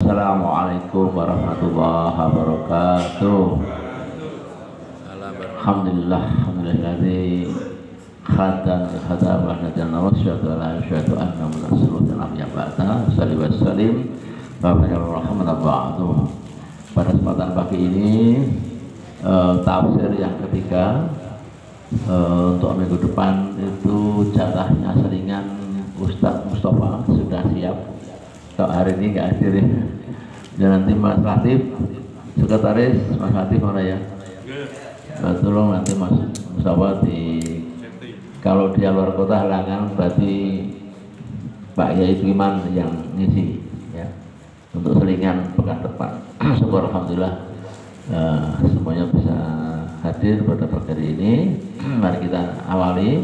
Assalamualaikum warahmatullahi wabarakatuh. Alhamdulillah, alhamdulilladzi khataman wa nadana wa syahadu la ilaha anna muhammadan yang ba'da salli wa sallim wa rahmatullahi ba'du. Pada kesempatan pagi ini tafsir yang ketiga untuk minggu depan itu jatahnya selingan Ustadz Mustafa sudah siap. Kalau hari ini nggak hadir ya. Dan nanti Mas Latif, sekretaris Mas Latif mana ya? Tolong nanti Mas Mustafa kalau dia luar kota halangan berarti Pak Yai Iman yang ngisi ya untuk selingan pekan depan. Syukur alhamdulillah semuanya bisa hadir pada pagi hari ini. Mari kita awali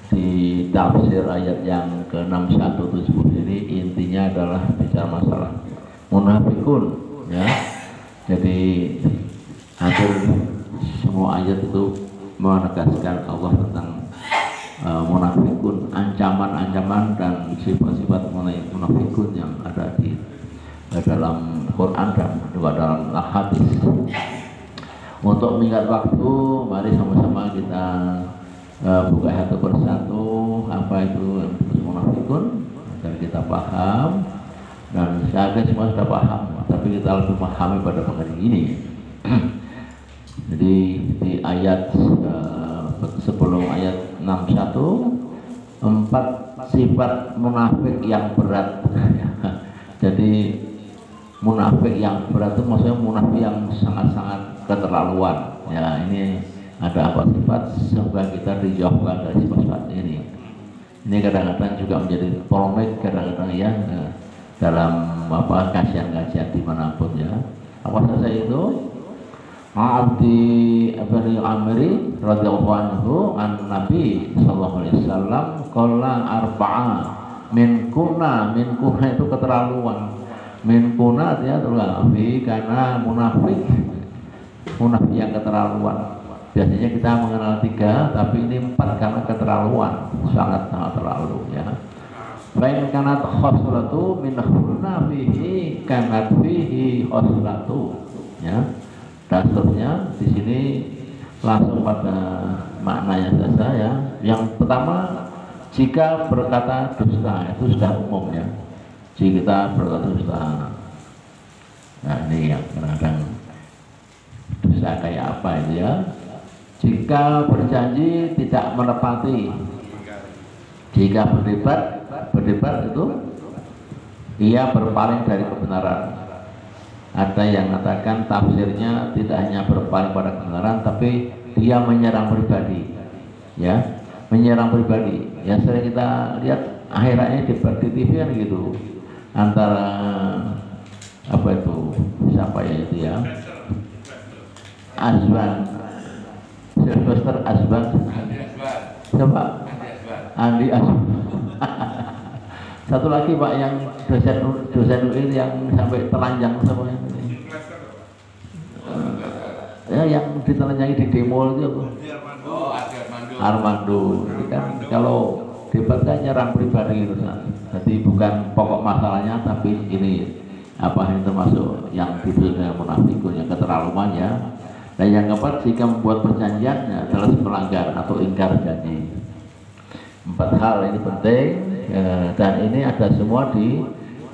di tafsir ayat yang ke-6170 ini. Intinya adalah bicara masalah munafikun ya. Jadi hampir semua ayat itu menegaskan Allah tentang munafikun, ancaman-ancaman dan sifat-sifat mengenai munafikun yang ada di dalam Quran dan juga dalam hadis. Untuk mengingat waktu, mari sama-sama kita buka satu persatu apa itu munafikun agar kita paham, dan saya yakin semua sudah paham, tapi kita lebih pahami pada hari ini. Jadi di ayat sebelum ayat 61 4 sifat munafik yang berat. Jadi munafik yang berat itu maksudnya munafik yang sangat-sangat keterlaluan. Ya, ini ada apa sifat sehingga kita dijauhkan dari sifat ini. Ini kadang-kadang juga menjadi polemik kadang-kadang ya dalam apa kajian-kajian dimanapun ya. Apa saja itu? Abdi Abdi Amri radhiyallahu anhu an Nabi sallallahu alaihi wasallam qala arba'a min kuna itu keterlaluan. Min kuna dia terlalu karena munafik yang keterlaluan. Biasanya kita mengenal 3, tapi ini 4 karena keterlaluan, sangat terlalu ya. Lain karena khoslatu min hunna fihi kanat fihi khoslatu ya. Dasarnya di sini langsung pada maknanya saja ya. Yang pertama, jika berkata dusta itu sudah umum ya. Jika kita berkata dusta, nah ini yang kadang-kadang dusta kayak apa itu ya. Jika berjanji tidak menepati, jika berdebat itu ia berpaling dari kebenaran. Ada yang mengatakan tafsirnya tidak hanya berpaling pada kebenaran, tapi dia menyerang pribadi ya, menyerang pribadi ya. Sering kita lihat akhirnya debat di TV kan gitu, antara apa itu siapa ya itu ya, Azwan Sylvester Azwan, siapa? Andi Azwan. Satu lagi Pak yang dosen UI yang sampai telanjang semuanya. Ya yang ditelanjangi di demo itu apa? Armando. Ini kan kalau debat kan nyerang pribadi gitu. Jadi bukan pokok masalahnya, tapi ini apa yang termasuk yang disebut munafikun, yang keterlaluan ya. Dan yang keempat, jika membuat perjanjian ya, jelas melanggar atau ingkar janji. 4 hal ini penting ya, dan ini ada semua di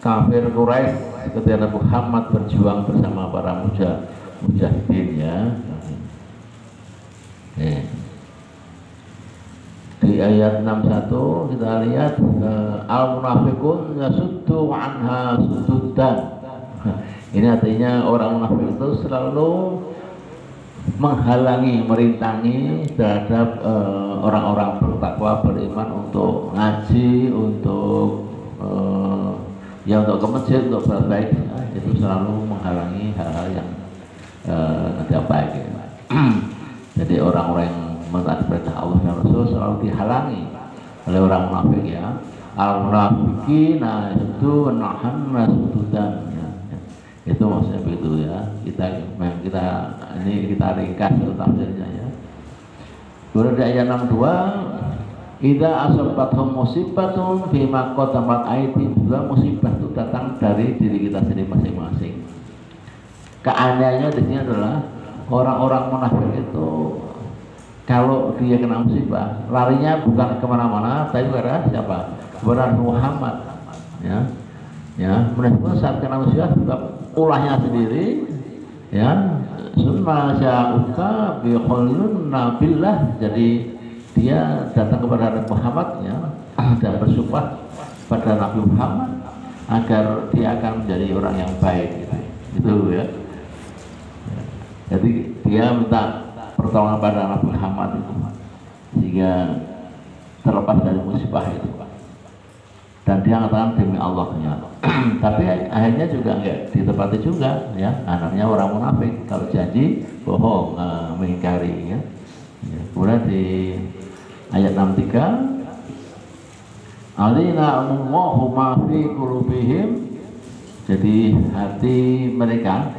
kafir Quraisy ketika Muhammad berjuang bersama para mujahidin ya. Di ayat 61 kita lihat al-munafiqun yasuddu anha suddan. Ini artinya orang munafik itu selalu menghalangi, merintangi terhadap orang-orang bertakwa beriman untuk ngaji, untuk ya untuk ke masjid, untuk berbaik ya, itu selalu menghalangi hal-hal yang tidak baik ya. Jadi orang-orang yang mentaati perintah Allah dan Rasul selalu dihalangi oleh orang munafik ya. Al-munafiqina itu nahanna sududan ya. Itu maksudnya begitu ya. Kita ringkas tafsirnya ya. Kemudian di ayat 62 Idza asabathum musibatun fima qaddamat aydihim, juga musibah itu datang dari diri kita sendiri masing-masing. Keanehannya di sini adalah orang-orang munafik itu kalau dia kena musibah larinya bukan kemana-mana tapi kepada siapa? Kepada Muhammad. Meskipun saat kena musibah juga ulahnya sendiri, summa sya'uka bi khulunna billah, jadi dia datang kepada Nabi Muhammad dan bersumpah pada Nabi Muhammad agar dia akan menjadi orang yang baik gitu ya. Jadi dia minta pertolongan pada Nabi Muhammad itu sehingga terlepas dari musibah itu, dan dia mengatakan demi Allahnya. Tapi akhirnya juga enggak ditepati juga anaknya orang munafik, kalau janji bohong, mengingkari Kemudian di ayat 63, alina Allahu ma fi qulubihim, jadi hati mereka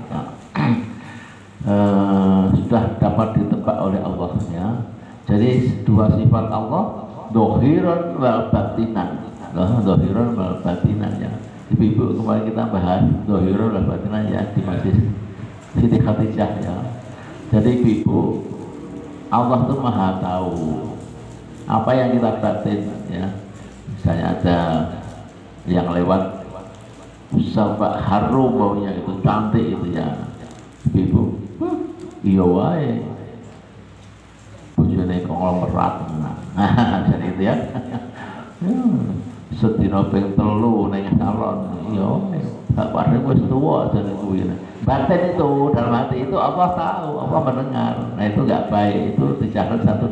sudah dapat ditebak oleh Allah Jadi dua sifat Allah, dohiron wal batinan. Dohiron wal batinan Ibu-ibu kemarin kita bahas dohiron wal batinan di Masjid Siti Khadijah Jadi ibu, Allah tuh maha tahu apa yang kita batin Misalnya ada yang lewat sampai harum baunya itu cantik itu ibu, iya wae bojone konglomerat jadi itu sedina ping 3 ning salon iya gak padha wis tuwa jane kuwi batin itu dalam hati itu Allah tahu, Allah mendengar. Nah itu gak baik, itu dicatat satu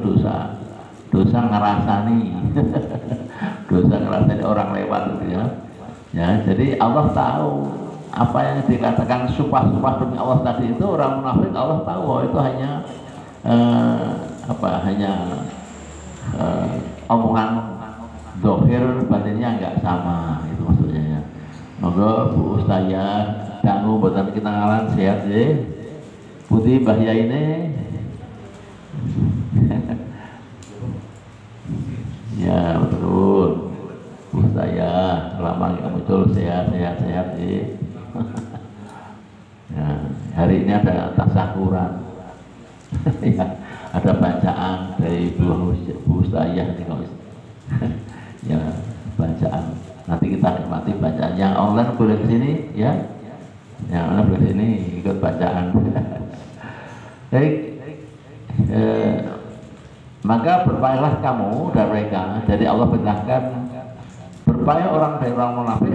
dosa ngerasani dosa ngerasani orang lewat itu jadi Allah tahu apa yang dikatakan sumpah-sumpah demi Allah tadi itu, orang munafik Allah tahu bahwa itu hanya omongan dohir, batinnya nggak sama, itu maksudnya Monggo Bu Ustazah dangu buatan kita ngalan sehat putih bahaya ini ya betul Bu Ustazah lama nggak muncul, sehat hari ini ada tasyakuran ada bacaan dari Bu Ustazah ini bacaan, nanti kita nikmati bacaan. Yang online boleh kesini yang online boleh kesini ikut bacaan. Baik, maka berpayalah kamu dan mereka. Jadi Allah perintahkan berpaya orang dari orang munafik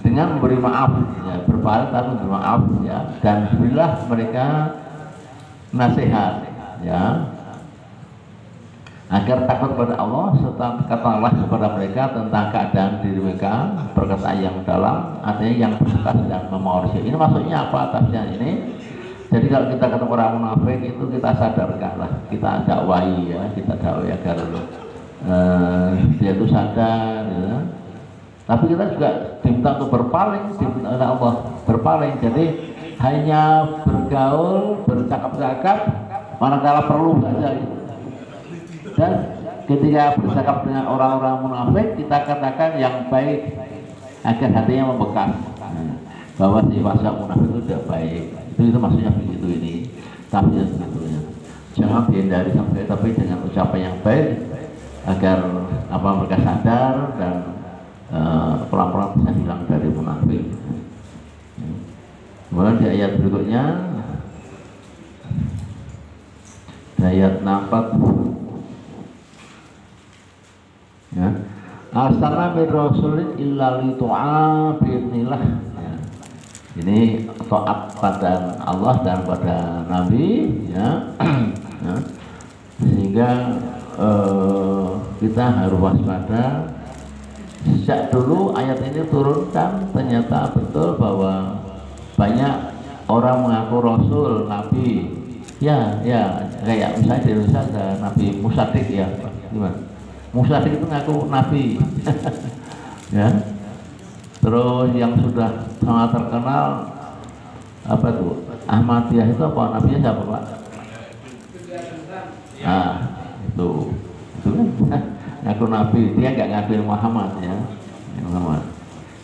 dengan memberi maaf berpaya tapi memberi maaf dan berilah mereka nasihat agar takut kepada Allah, serta katakanlah kepada mereka tentang keadaan diri mereka perkataan yang dalam, artinya yang bersekas dan memorsir. Ini maksudnya apa tafsirnya ini? Jadi kalau kita ketemu orang munafik itu kita sadarkan lah, kita dakwahi kita dakwahi agar dia itu sadar Tapi kita juga diminta untuk berpaling, diminta oleh Allah berpaling. Jadi hanya bergaul, bercakap-cakap manakala perlu saja. Dan ketika bercakap dengan orang-orang munafik, kita katakan yang baik agar hatinya membekas bahwa sifat munafik itu tidak baik. Itu maksudnya begitu ini. Tapi sebetulnya jangan dihindari sampai, tapi dengan ucapan yang baik agar mereka sadar dan pelan-pelan bisa hilang dari munafik. Kemudian di ayat berikutnya, di ayat 64, Asana min rasulin illa li tu'a bi'idnillah. Ini taat pada Allah dan pada Nabi, sehingga kita harus waspada. Sejak dulu ayat ini turunkan, ternyata betul bahwa banyak orang mengaku Rasul, Nabi, kayak misalnya di Indonesia ada Nabi Musadik gimana? Musadik itu ngaku Nabi, Terus yang sudah sangat terkenal apa tuh? Ahmadiyah itu apa? Nabinya siapa Pak? Nah itu ngaku nabi, dia nggak ngaku Muhammad ya, Muhammad.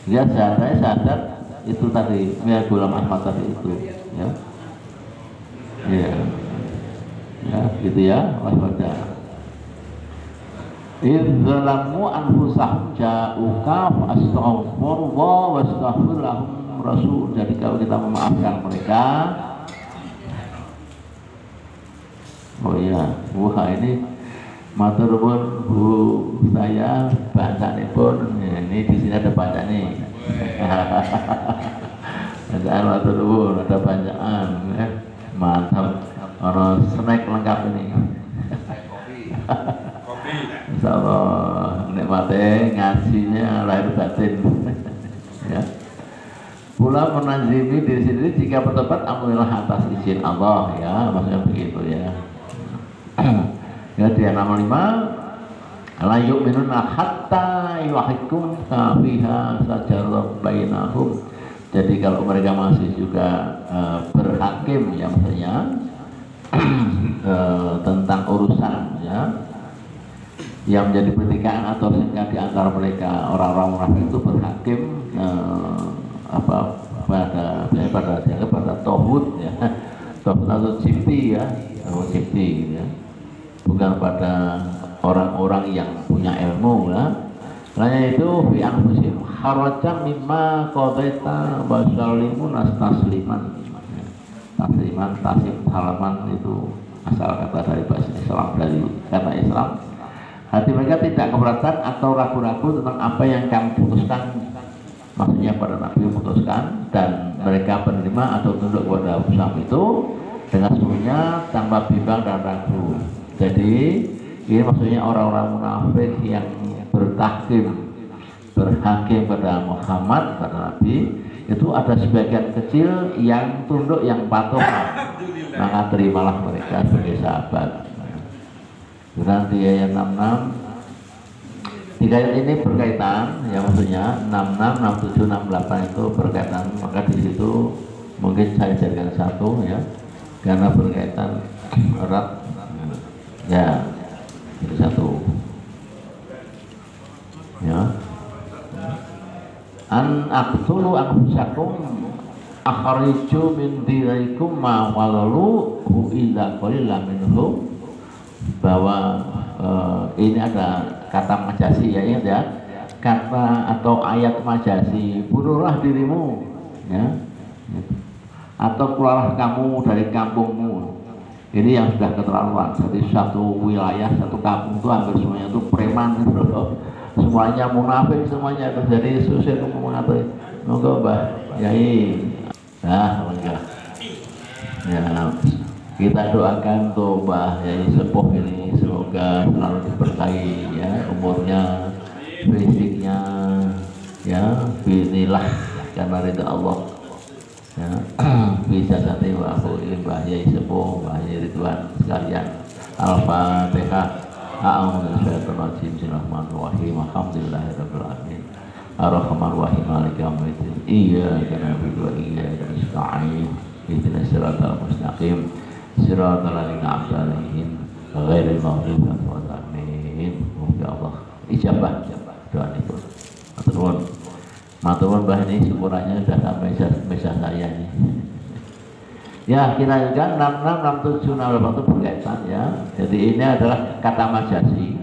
Dia sadar itu tadi, ya Ghulam Ahmad tadi itu, ya, ya, ya, gitu ya, waspada. Idzalamu anfusahum ja'uka astaghfirullah wastaghfir lahum rasul. Jadi kalau kita memaafkan mereka, oh iya, wah ini matur pun Bu saya bacaan pun ya, ini di sini ada bacaan nih. Bacaan matur pun ada bacaan ya. Mantap, orang snack lengkap ini. Insyaallah nikmate ngajinya lahir batin. Ya. Pula menazimi diri sendiri jika bertobat alhamdulillah atas izin Allah ya, maksudnya begitu ya. Ya dia nama 5 la yu'minuna hatta yuhaqqikum fiha sajarun bainahum. Jadi kalau mereka masih juga berhakim ya maksudnya tentang urusan ya yang menjadi pertikaian atau sengketa di antara mereka, orang-orang munafik itu berhakim pada tauhid ya, tauhid atau cipti ya, cipti ya, bukan pada orang-orang yang punya ilmu ya. Lainnya itu fi anfusihim harajan mimma qadaita wa sallimun tasliman. Tasliman, taslim, salaman itu asal kata dari bahasa Islam, dari kata Islam. Hati mereka tidak keberatan atau ragu-ragu tentang apa yang kami putuskan, maksudnya pada Nabi memutuskan, dan mereka menerima atau tunduk kepada Islam itu dengan seluruhnya tanpa bimbang dan ragu. Jadi ini maksudnya orang-orang munafik yang berhakim pada Muhammad, pada Nabi, itu ada sebagian kecil yang tunduk, yang patuh, maka terimalah mereka sebagai sahabat. Dan di ayat 66, 3 ayat ini berkaitan, ya maksudnya 66, 67, 68 itu berkaitan, maka di situ mungkin saya jadikan satu ya, karena berkaitan erat, ya, itu satu, ya. An aqtulu anfusakum akhriju min dirikum ma walalu illa qalilan minhum. Bahwa ini ada kata majasi ya, ingat ya, kata atau ayat majasi, bunuhlah dirimu ya, atau keluarlah kamu dari kampungmu. Ini yang sudah keterlaluan. Jadi satu wilayah, satu kampung itu hampir semuanya itu preman, semuanya munafik, semuanya terjadi susah mengatur. Moga Mbah Yai, nah enggak ya, kita doakan tuh Mbah Yai Sepuh ini semoga selalu diberkahi ya, umurnya, fisiknya ya, binilah karena ridha Allah ya. Bisa nanti aku ini Mbah Yai Sepuh, Mbah Yai Ridwan sekalian. Al-Fatihah. A'udzubillahi Bismillahirrahmanirrahim. Alhamdulillahirabbil alamin. Ar-Rahmanir-Rahim. Maliki yaumiddin. Iyyaka na'budu wa iyyaka nasta'in. Ihdinas siratal mustaqim. Siratal ladzina an'amta 'alaihim ghairil maghdubi 'alaihim waladdallin. Semoga Allah ijabah doa itu. Matur Mbah ini syukurannya sudah sampai meja saya ini. Ya, kita juga 66, 67, 68 itu berkaitan ya. Jadi ini adalah kata majasi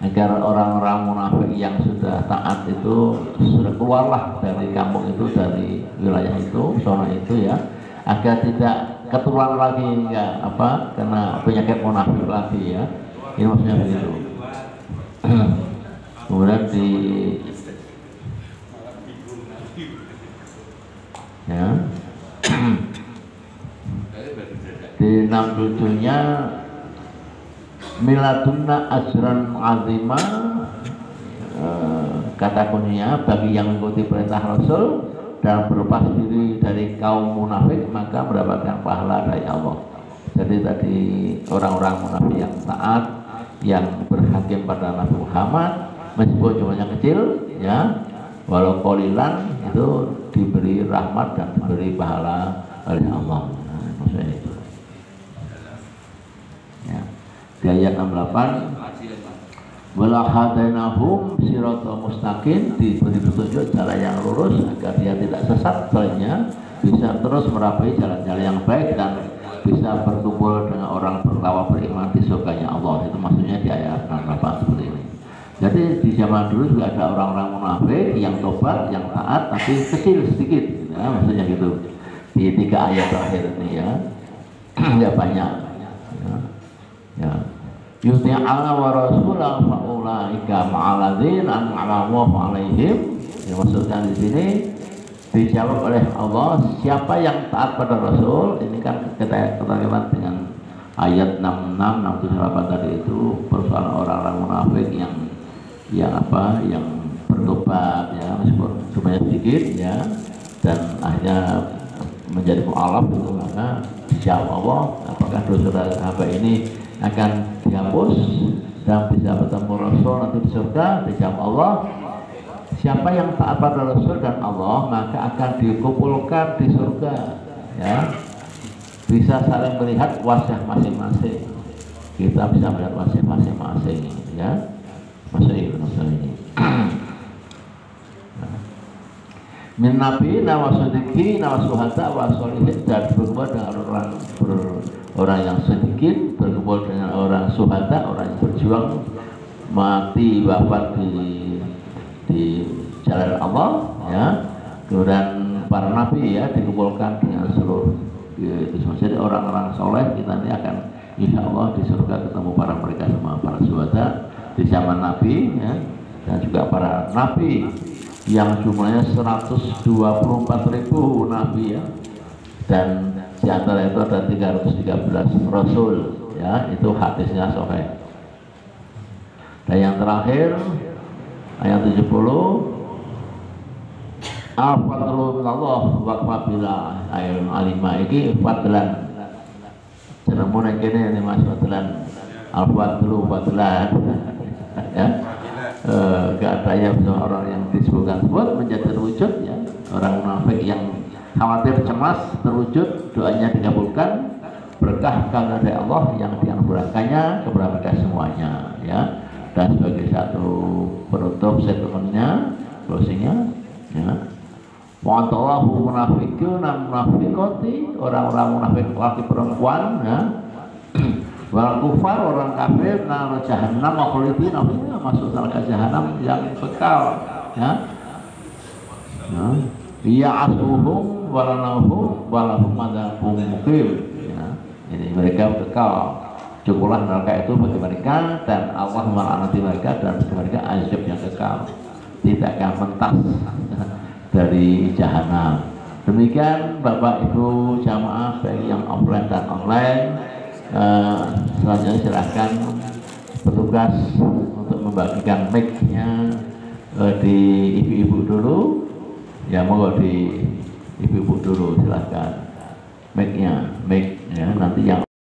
agar orang-orang munafik yang sudah taat itu sudah keluarlah dari kampung itu, dari wilayah itu, zona itu ya, agar tidak ketularan lagi ya, kena penyakit munafik lagi ya. Ini maksudnya begitu. Kemudian ya di 67-nya miladunna ajran azima, kata kuncinya bagi yang mengikuti perintah Rasul dan berlepas diri dari kaum munafik maka mendapatkan pahala dari Allah. Jadi tadi orang-orang munafik yang taat, yang berhakim pada Nabi Muhammad meskipun jumlahnya kecil ya, walau qalilan itu diberi rahmat dan diberi pahala oleh Allah. Maksudnya itu. Ya. Di ayat 68 wala hadainahum siratal mustaqim, diberi petunjuk jalan yang lurus agar dia tidak sesat, setelahnya bisa terus merapai jalan-jalan yang baik dan bisa berkumpul dengan orang bertakwa beriman di surganya Allah. Itu maksudnya di ayat 68 seperti ini. Jadi di zaman dulu juga ada orang-orang munafik yang tobat, yang taat, tapi kecil sedikit, ya, maksudnya gitu. Di 3 ayat terakhir ini ya, nggak banyak. Ya. Yuti'ana wa rasulahu fa'ulaika ma'aladzina an'ama Allahu 'alaihim. Dimaksudkan di sini dijawab oleh Allah, siapa yang taat pada Rasul. Ini kan kita ketahuan dengan ayat 66, 67, 68 tadi itu persoalan orang-orang munafik yang bertobat ya, meskipun cuma sedikit ya, dan akhirnya menjadi mu'alaf itu, maka dijawab Allah apakah dosa hamba ini akan dihapus dan bisa bertemu Rasul nanti di surga. Dijawab Allah, siapa yang taat pada Rasul dan Allah maka akan dikumpulkan di surga ya, bisa saling melihat wajah masing-masing, kita bisa melihat wajah masing-masing ya, masing-masing. Min nabi nawa sedikit nawa suhata wa solihin, dan berkumpul dengan orang yang sedikit, berkumpul dengan orang suhata, orang yang berjuang mati wafat di jalan Allah ya. Kemudian para nabi ya dikumpulkan dengan seluruh itu. Jadi orang-orang soleh kita ini akan insya Allah di surga ketemu para mereka semua, para suhata di zaman nabi ya, dan juga para nabi yang jumlahnya 124.000 nabi ya, dan di antara itu ada 313 rasul ya, itu hadisnya sahih. Dan yang terakhir ayat 70, al-fadlu minallah wa qabila ayat 5 iki fadlan jenengmu nek kene ini Mas fadlan, al-fadlu fadlan ya. Gak ada yang orang yang disebutkan buat menjadi terwujud ya, orang munafik yang khawatir cemas terwujud, doanya dikabulkan, berkah dari Allah yang dianugerahkannya kepada mereka semuanya ya. Dan sebagai satu penutup statementnya, closingnya ya, wa'antallahu munafiqun dan munafiqati, orang-orang munafik laki perempuan ya, wal kufar, orang kafir, nar jahannam khalidin, masuk neraka jahanam yang kekal ya. Iya asuhum walanahum walahum adzabun muqim ya. Jadi mereka kekal, cukuplah neraka itu bagi mereka, dan Allah melaknati mereka dan bagi mereka azab yang kekal, tidak akan mentas dari jahanam. Demikian Bapak Ibu jamaah baik yang offline dan online. Selanjutnya silahkan petugas untuk membagikan mic-nya di ibu-ibu dulu ya, monggo di ibu-ibu dulu silahkan mic-nya, mic ya, nanti yang